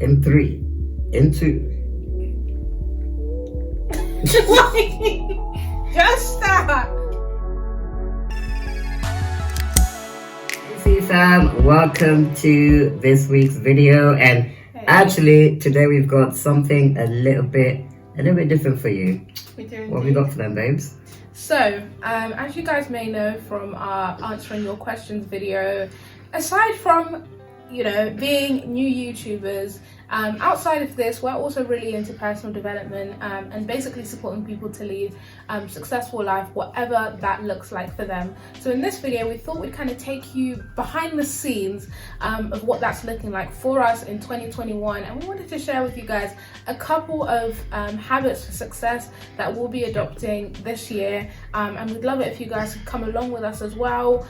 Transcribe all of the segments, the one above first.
in 3, in 2. Just stop. Hey fam, welcome to this week's video, and actually today we've got something a little bit different for you. We do What have we got for them, babes? So, as you guys may know from our answering your questions video, aside from being new YouTubers, outside of this, we're also really into personal development and basically supporting people to lead successful life, whatever that looks like for them. So in this video, we thought we'd kind of take you behind the scenes of what that's looking like for us in 2021, and we wanted to share with you guys a couple of habits for success that we'll be adopting this year, and we'd love it if you guys could come along with us as well.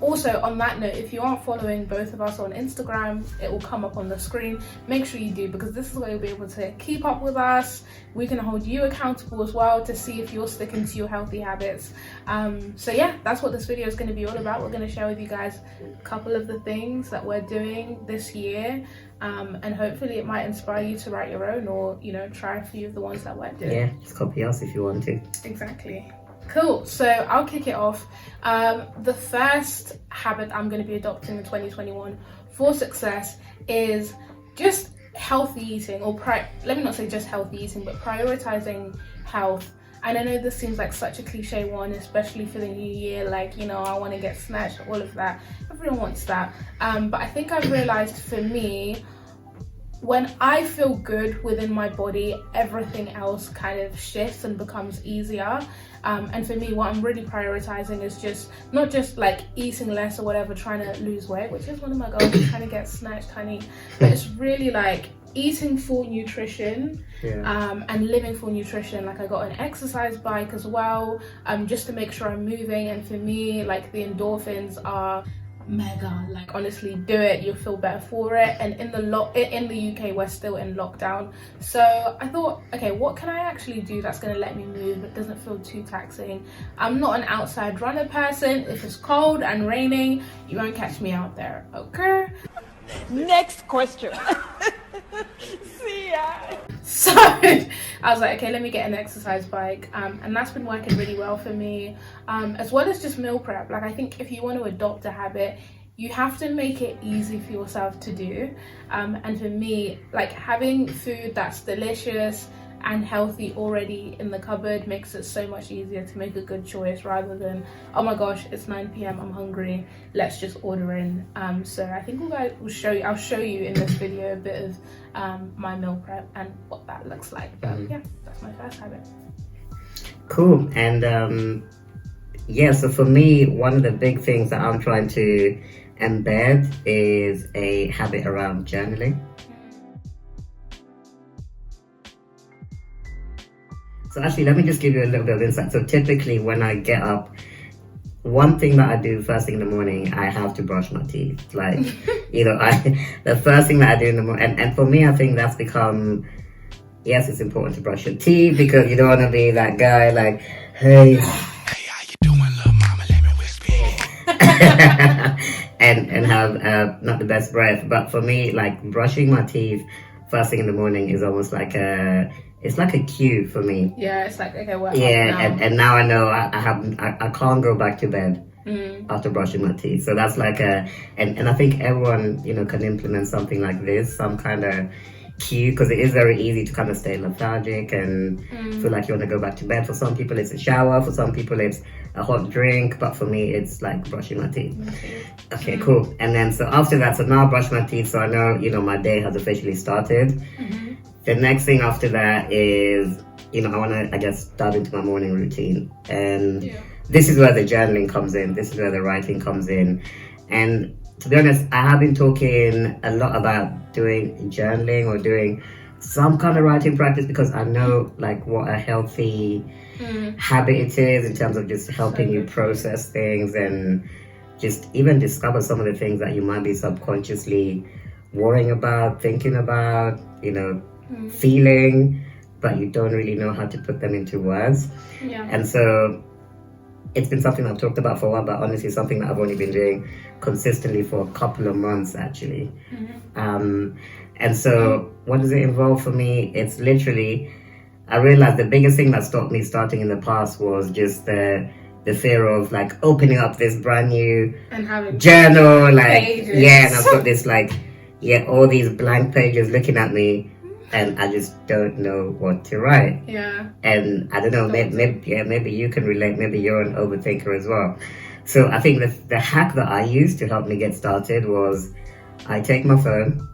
Also, on that note, if you aren't following both of us on Instagram, it will come up on the screen. Make sure you do, because this is where you'll be able to keep up with us. We can hold you accountable as well to see if you're sticking to your healthy habits. So yeah, that's what this video is going to be all about. We're going to share with you guys a couple of the things that we're doing this year, and hopefully it might inspire you to write your own, or try a few of the ones that we're doing. Yeah, just copy us if you want to. Exactly. Cool, so I'll kick it off. The first habit I'm going to be adopting in 2021 for success is just healthy eating, or let me not say just healthy eating, but prioritizing health. And I know this seems like such a cliche one, especially for the new year, like, I want to get snatched, all of that. Everyone wants that. But I think I've realized for me, when I feel good within my body, everything else kind of shifts and becomes easier. And for me, what I'm really prioritizing is just not just like eating less or whatever, trying to lose weight, which is one of my goals, trying to get snatched, honey. But it's really like eating full nutrition, and living full nutrition. Like, I got an exercise bike as well, just to make sure I'm moving. And for me, like, the endorphins are mega. Like, honestly, do it, you'll feel better for it. And in the UK, we're still in lockdown, so I thought, okay, what can I actually do that's going to let me move but doesn't feel too taxing? I'm not an outside runner person. If it's cold and raining, you won't catch me out there, okay? Next question. See ya. So I was like, okay, let me get an exercise bike, and that's been working really well for me, as well as just meal prep. Like, I think if you want to adopt a habit, you have to make it easy for yourself to do, and for me, like, having food that's delicious and healthy already in the cupboard makes it so much easier to make a good choice, rather than, oh my gosh, it's 9 p.m, I'm hungry, let's just order in. So I think I'll show you in this video a bit of my meal prep and what that looks like. But yeah, that's my first habit. Cool. And so for me, one of the big things that I'm trying to embed is a habit around journaling. So actually, let me just give you a little bit of insight. So typically when I get up, one thing that I do first thing in the morning, I have to brush my teeth. Like, the first thing that I do in the morning, and for me, I think that's become, yes, it's important to brush your teeth, because you don't want to be that guy like, hey, how you doing, little mama? Let me whisper. and have not the best breath. But for me, like, brushing my teeth first thing in the morning is almost like it's like a cue for me. Yeah, it's like, okay, well, and now I know I can't go back to bed after brushing my teeth. So that's like and I think everyone can implement something like this, some kind of cue, because it is very easy to kind of stay lethargic and feel like you want to go back to bed. For some people it's a shower, for some people it's a hot drink, but for me it's like brushing my teeth. Okay, cool. And then so after that, so now I brush my teeth, so I know my day has officially started. The next thing after that is, I want to, I guess, dive into my morning routine. And this is where the journaling comes in. This is where the writing comes in. And to be honest, I have been talking a lot about doing journaling or doing some kind of writing practice, because I know, like, what a healthy habit it is in terms of just helping you process things and just even discover some of the things that you might be subconsciously worrying about, thinking about, feeling, but you don't really know how to put them into words. And so it's been something I've talked about for a while, but honestly something that I've only been doing consistently for a couple of months actually. And so what does it involve for me? It's literally, I realized the biggest thing that stopped me starting in the past was just the fear of like opening up this brand new and having journal, like pages. yeah, and I've got this like all these blank pages looking at me, and I just don't know what to write. Yeah. And I don't know, maybe you can relate. Maybe you're an overthinker as well. So I think the hack that I used to help me get started was I take my phone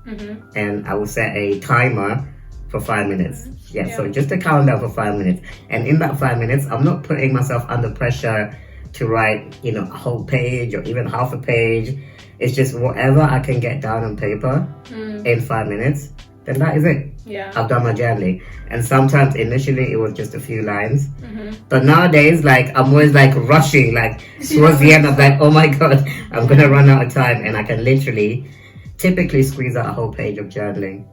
and I will set a timer for 5 minutes. Yeah, so just a countdown for 5 minutes. And in that 5 minutes, I'm not putting myself under pressure to write, a whole page or even half a page. It's just whatever I can get down on paper in 5 minutes, then that is it. Yeah. I've done my journaling. And sometimes initially it was just a few lines. But nowadays, like, I'm always like rushing, like towards the end, I'm like, oh my God, I'm going to run out of time. And I can literally typically squeeze out a whole page of journaling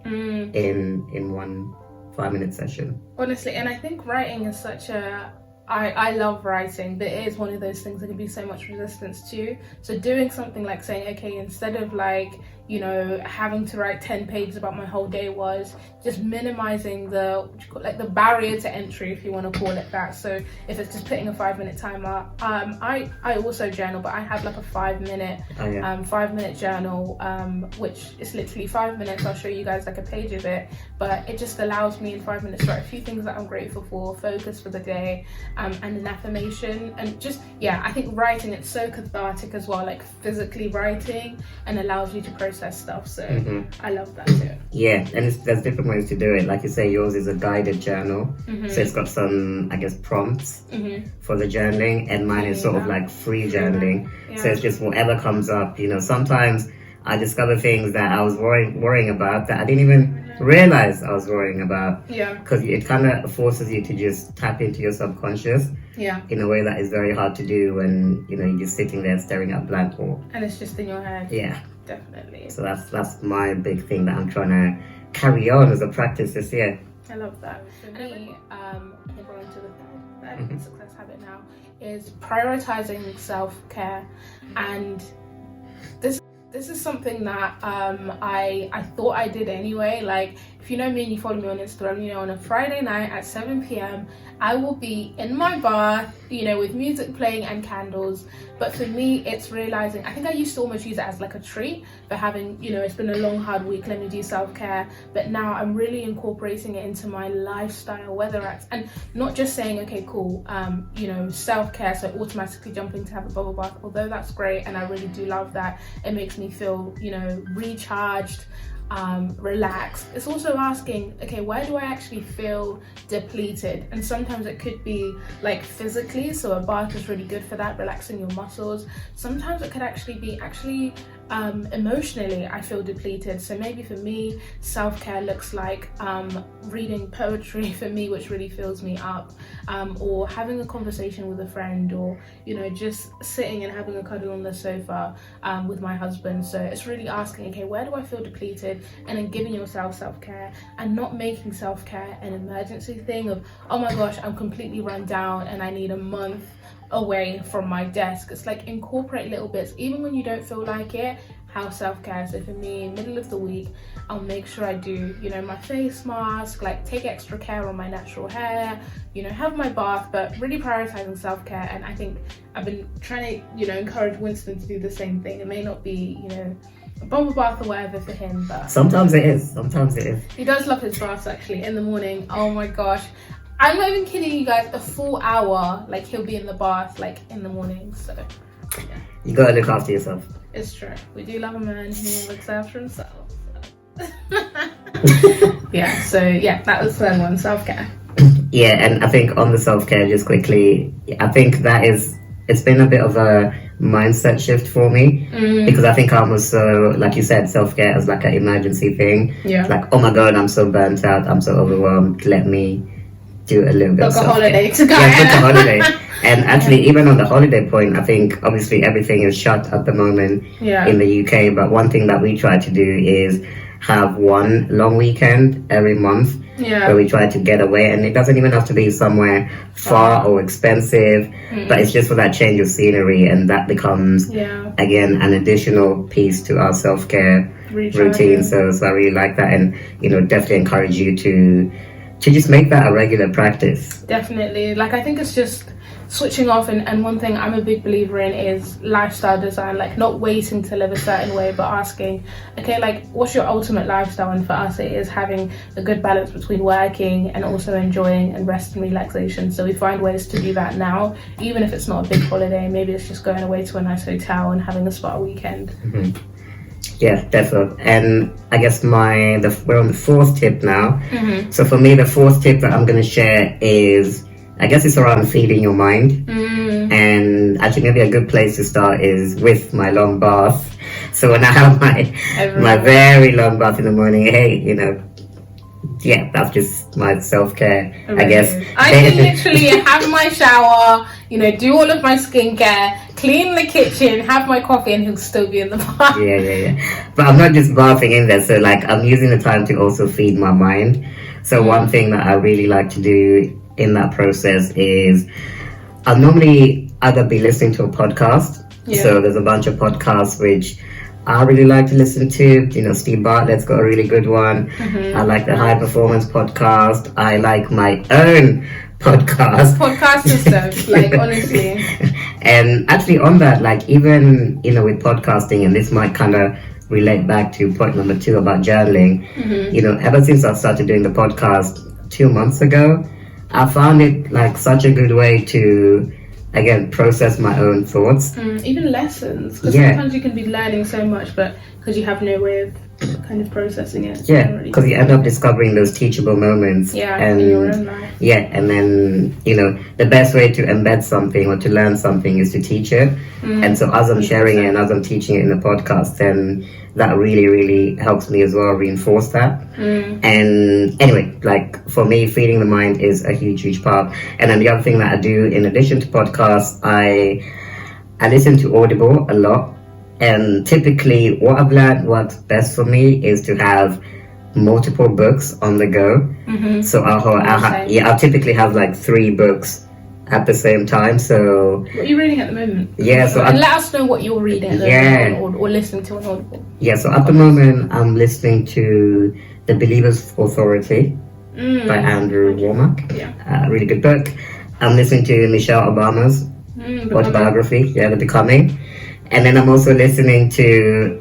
in one 5-minute session. Honestly, and I think writing is such a... I love writing, but it is one of those things that can be so much resistance to. So doing something like saying, okay, instead of like, having to write 10 pages about my whole day, was just minimizing the barrier to entry, if you want to call it that. So if it's just putting a 5-minute timer, I also journal, but I have like a 5-minute journal, which is literally 5 minutes. I'll show you guys like a page of it, but it just allows me in 5 minutes to write a few things that I'm grateful for, focus for the day, and an affirmation. And just, I think writing, it's so cathartic as well, like physically writing, and allows you to process stuff. So I love that too. Yeah, and there's different ways to do it. Like you say, yours is a guided journal, so it's got some, I guess, prompts for the journaling, and mine is sort of like free journaling. So it's just whatever comes up. Sometimes I discover things that I was worrying about that I didn't even realize I was worrying about. Yeah. Because it kind of forces you to just tap into your subconscious. Yeah. In a way that is very hard to do when you're just sitting there staring at a blank wall. And it's just in your head. Yeah. Definitely. So that's my big thing that I'm trying to carry on as a practice this year. I love that. For me, we're going to the third success habit now, is prioritizing self-care. And this is something that I thought I did anyway. Like, if you know me and you follow me on Instagram, on a Friday night at 7 p.m, I will be in my bath, with music playing and candles. But for me, it's realizing, I think I used to almost use it as like a treat for having, it's been a long, hard week, let me do self-care. But now I'm really incorporating it into my lifestyle, whether it's, and not just saying, okay, cool, self-care, so automatically jumping to have a bubble bath, although that's great, and I really do love that. It makes me feel, recharged, relaxed. It's also asking, okay, where do I actually feel depleted? And sometimes it could be like physically, so a bath is really good for that, relaxing your muscles. Sometimes it could actually be emotionally, I feel depleted. So maybe for me, self-care looks like reading poetry for me, which really fills me up, or having a conversation with a friend, or just sitting and having a cuddle on the sofa with my husband. So it's really asking, okay, where do I feel depleted? And then giving yourself self-care, and not making self-care an emergency thing of, oh my gosh, I'm completely run down and I need a month away from my desk. It's like, incorporate little bits, even when you don't feel like it. How self-care. So for me, middle of the week, I'll make sure I do, my face mask, like take extra care on my natural hair, have my bath, but really prioritizing self-care. And I think I've been trying to, encourage Winston to do the same thing. It may not be, a bubble bath or whatever for him, but sometimes it is. He does love his baths, actually, in the morning. Oh my gosh, I'm not even kidding you guys, a full hour, like he'll be in the bath, like in the morning. So yeah, you gotta look after yourself. It's true, we do love a man who looks after himself. That was the one, self-care. Yeah, and I think on the self-care, just quickly, I think it's been a bit of a mindset shift for me, because I think I was so, like you said, self-care as like an emergency thing. Yeah. Like, oh my God, I'm so burnt out, I'm so overwhelmed, let me do a little bit of self-care. Holiday to go. Yeah, book a holiday. And actually, even on the holiday point, I think obviously everything is shut at the moment in the UK, but one thing that we try to do is have one long weekend every month where we try to get away, and it doesn't even have to be somewhere far or expensive, but it's just for that change of scenery, and that becomes again an additional piece to our self-care routine. So I really like that, and definitely encourage you to just make that a regular practice. Definitely. Like, I think it's just switching off, and one thing I'm a big believer in is lifestyle design, like not waiting to live a certain way, but asking, okay, like, what's your ultimate lifestyle? And for us, it is having a good balance between working and also enjoying and rest and relaxation. So we find ways to do that now, even if it's not a big holiday. Maybe it's just going away to a nice hotel and having a spa weekend. Yeah, definitely. And I guess we're on the fourth tip now. So for me, the fourth tip that I'm going to share is, I guess it's around feeding your mind. And actually maybe a good place to start is with my long bath. So when I have my very long bath in the morning, hey, that's just my self-care, I guess. I can literally have my shower, do all of my skincare, clean the kitchen, have my coffee, and he'll still be in the bath. Yeah. But I'm not just bathing in there, so like I'm using the time to also feed my mind. So one thing that I really like to do in that process is I'll normally either be listening to a podcast. So there's a bunch of podcasts which I really like to listen to. Steve Bartlett's got a really good one. I like the High Performance podcast. I like my own podcast. Podcast is stuff, like, honestly. And actually on that, like, even, with podcasting, and this might kind of relate back to point number 2 about journaling. Ever since I started doing the podcast 2 months ago, I found it like such a good way to, again, process my own thoughts. Even lessons, because sometimes you can be learning so much, but because you have no way of kind of processing it. Because you end up discovering those teachable moments. In your own life. And then, the best way to embed something or to learn something is to teach it. And so as I'm sharing it and as I'm teaching it in the podcast, then that really, really helps me as well reinforce that. And anyway, like, for me, feeding the mind is a huge part. And then the other thing that I do in addition to podcasts, I listen to Audible a lot. And typically what I've learned works best for me is to have multiple books on the go. So I'll typically have like 3 books at the same time. So what are you reading at the moment? So and let us know what you're reading at the moment, or listening to on Audible. So at the moment I'm listening to The Believer's Authority by Andrew Womack. Really good book. I'm listening to Michelle Obama's autobiography, The Becoming. And then I'm also listening to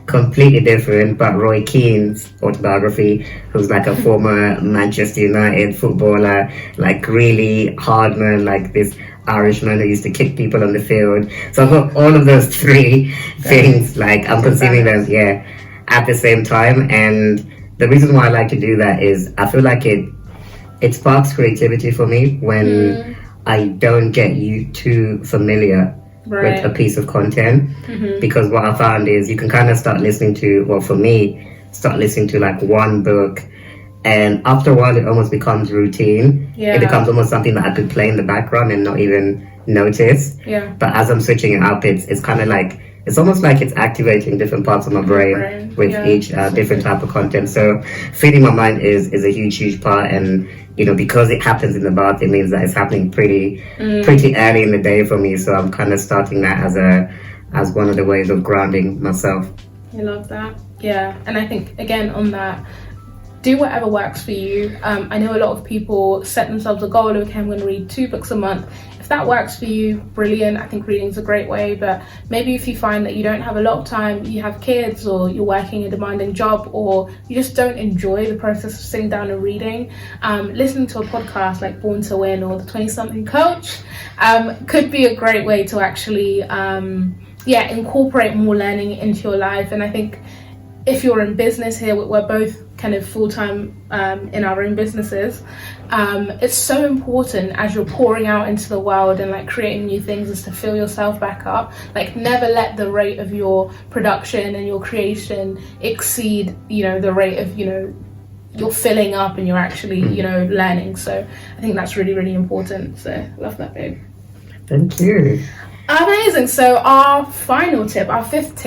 completely different, but Roy Keane's autobiography, who's like a former Manchester United footballer, like really hard man, like this Irishman who used to kick people on the field. So I've got all of those 3 things, like I'm consuming them, at the same time. And the reason why I like to do that is I feel like it sparks creativity for me when I don't get you too familiar with a piece of content, because what I found is you can kind of start listening to like one book, and after a while it almost becomes routine. It becomes almost something that I could play in the background and not even notice. But as I'm switching it up, it's kind of like, it's almost like it's activating different parts of my brain with each different type of content. So feeding my mind is a huge part, and because it happens in the bath, it means that it's happening pretty early in the day for me. So I'm kind of starting that as one of the ways of grounding myself. I love that. And I think, again, on that, do whatever works for you. I know a lot of people set themselves a goal, okay, I'm going to read 2 books a month. If that works for you, brilliant. I think reading's a great way, but maybe if you find that you don't have a lot of time, you have kids, or you're working a demanding job, or you just don't enjoy the process of sitting down and reading, listening to a podcast like Born to Win or the 20-something Coach could be a great way to actually incorporate more learning into your life. And I think if you're in business here, we're both kind of full-time in our own businesses, it's so important as you're pouring out into the world and like creating new things is to fill yourself back up. Like, never let the rate of your production and your creation exceed the rate of you're filling up and you're actually learning. So I think that's really, really important. So I love that, babe. Thank you. Amazing. So our final tip, our fifth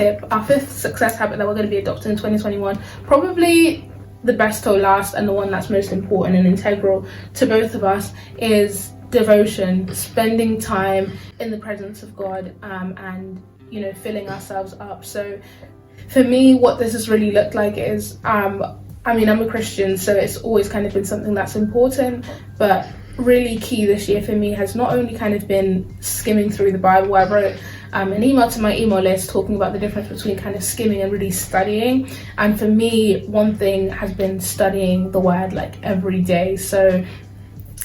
success habit that we're going to be adopting in 2021, probably the best till last and the one that's most important and integral to both of us, is devotion, spending time in the presence of God, and filling ourselves up. So for me, what this has really looked like is I'm a Christian, so it's always kind of been something that's important, but really key this year for me has not only kind of been skimming through the Bible. I wrote an email to my email list talking about the difference between kind of skimming and really studying, and for me, one thing has been studying the word like every day. So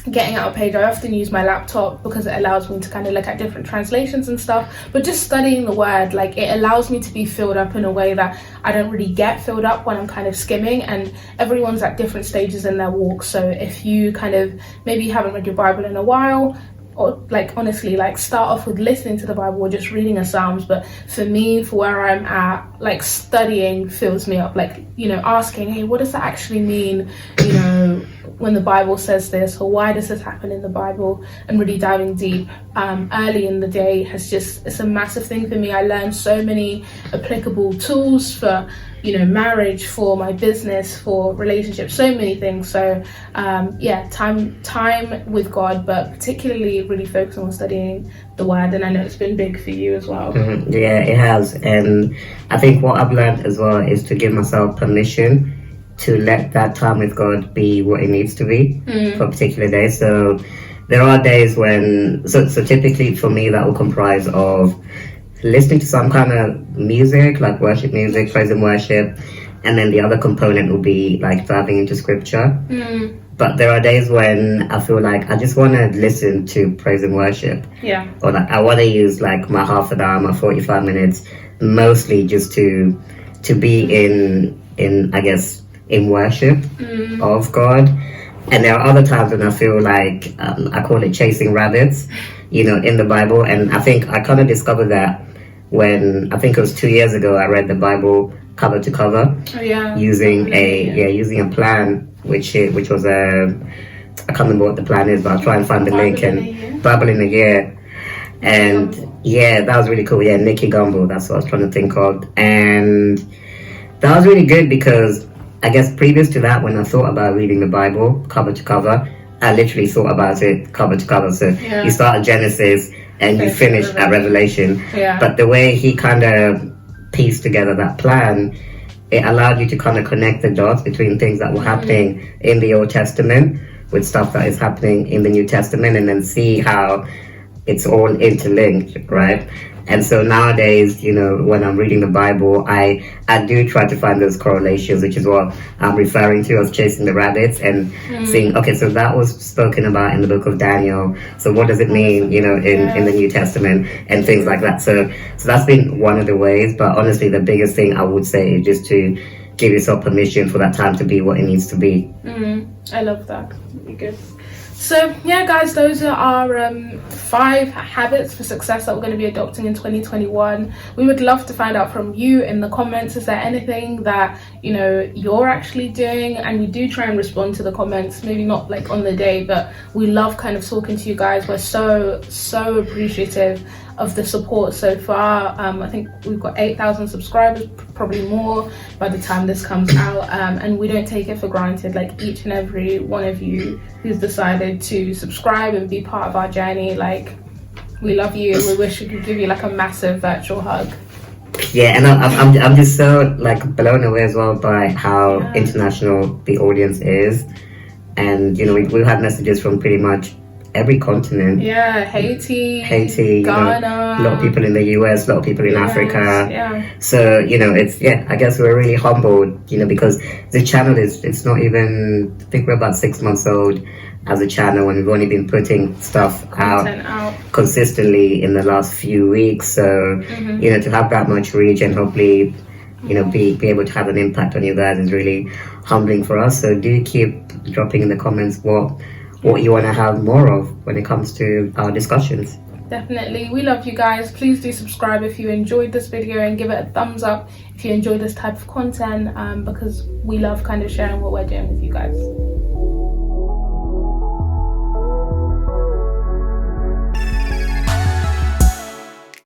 getting out a page, I often use my laptop because it allows me to kind of look at different translations and stuff, but just studying the word, like, it allows me to be filled up in a way that I don't really get filled up when I'm kind of skimming. And everyone's at different stages in their walk, so if you kind of maybe haven't read your Bible in a while, or like honestly, like, start off with listening to the Bible or just reading a Psalms. But for me, for where I'm at, like, studying fills me up, like, asking, hey, what does that actually mean, when the Bible says this, or why does this happen in the Bible, and really diving deep early in the day it's a massive thing for me. I learned so many applicable tools for marriage, for my business, for relationships, so many things. So time with God, but particularly really focusing on studying the word. And I know it's been big for you as well. Mm-hmm. Yeah, it has. And I think what I've learned as well is to give myself permission to let that time with God be what it needs to be for a particular day. So there are days when, so typically for me that will comprise of listening to some kind of music, like worship music, praise and worship, and then the other component will be like diving into scripture. But there are days when I feel like I just want to listen to praise and worship, or like I want to use like my half an hour, my 45 minutes, mostly just to be in I guess in worship of God. And there are other times when I feel like I call it chasing rabbits, in the Bible. And I think I kind of discovered that when, I think it was 2 years ago, I read the Bible cover to cover, using a plan, which was I can't remember what the plan is, but I'll try and find the link. And Bible in a Year, and that was really cool. Nikki Gumbel, that's what I was trying to think of. And that was really good because I guess previous to that, when I thought about reading the Bible cover to cover, I literally thought about it cover to cover. So you start at Genesis and you finish at Revelation. But the way he kind of pieced together that plan, it allowed you to kind of connect the dots between things that were happening in the Old Testament with stuff that is happening in the New Testament, and then see how it's all interlinked, right? And so nowadays, when I'm reading the Bible, I do try to find those correlations, which is what I'm referring to as chasing the rabbits, and seeing, okay, so that was spoken about in the book of Daniel. So what does it mean, in the New Testament, and things like that. So that's been one of the ways. But honestly, the biggest thing I would say is just to give yourself permission for that time to be what it needs to be. I love that. Really good. So guys, those are our 5 habits for success that we're going to be adopting in 2021. We would love to find out from you in the comments. Is there anything that you're actually doing? And we do try and respond to the comments, maybe not like on the day, but we love kind of talking to you guys. We're so appreciative of the support so far. I think we've got 8,000 subscribers, probably more by the time this comes out, and we don't take it for granted. Like, each and every one of you who's decided to subscribe and be part of our journey, like, we love you. We wish we could give you like a massive virtual hug. And I'm just so like blown away as well by how international the audience is. And we've had messages from pretty much every continent. Haiti, Ghana, a lot of people in the US, a lot of people in Africa. So it's I guess we're really humbled, because the channel it's not even, I think we're about 6 months old as a channel, and we've only been putting stuff out consistently in the last few weeks. So to have that much reach and hopefully be able to have an impact on you guys is really humbling for us. So do keep dropping in the comments what you want to have more of when it comes to our discussions. Definitely. We love you guys. Please do subscribe if you enjoyed this video, and give it a thumbs up if you enjoy this type of content, because we love kind of sharing what we're doing with you guys.